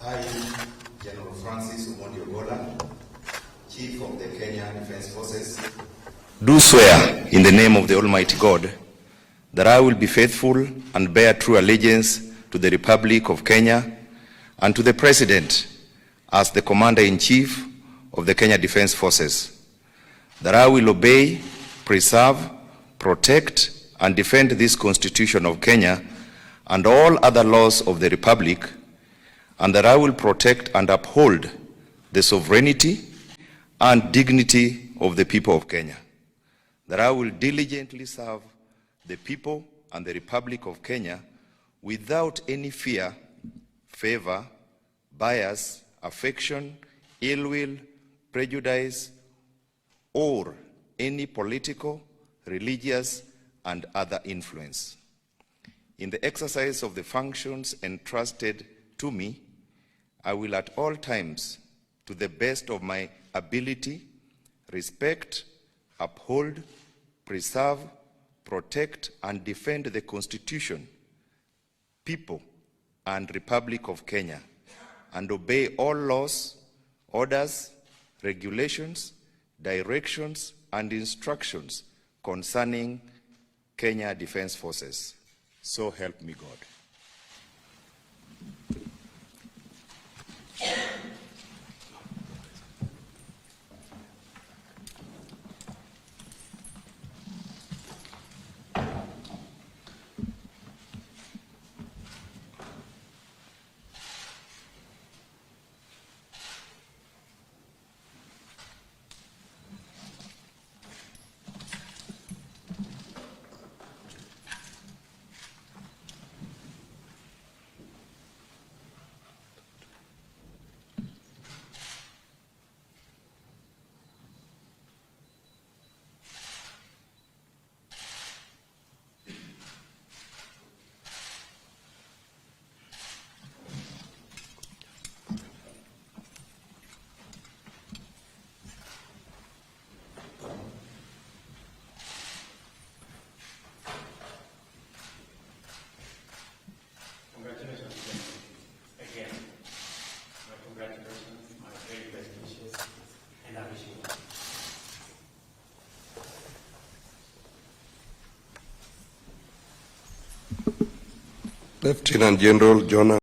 I, General Francis Ogolla, Chief of the Kenya Defence Forces, do swear in the name of the Almighty God that I will be faithful and bear true allegiance to the Republic of Kenya and to the President as the Commander-in-Chief of the Kenya Defence Forces, that I will obey, preserve, protect, and defend this Constitution of Kenya and all other laws of the Republic, and that I will protect and uphold the sovereignty and dignity of the people of Kenya, that I will diligently serve the people and the Republic of Kenya without any fear, favor, bias, affection, ill will, prejudice, or any political, religious, and other influence. In the exercise of the functions entrusted to me, I will at all times, to the best of my ability, respect, uphold, preserve, protect, and defend the Constitution, people, and Republic of Kenya, and obey all laws, orders, regulations, directions, and instructions concerning Kenya Defence Forces. So help me God. Lieutenant General John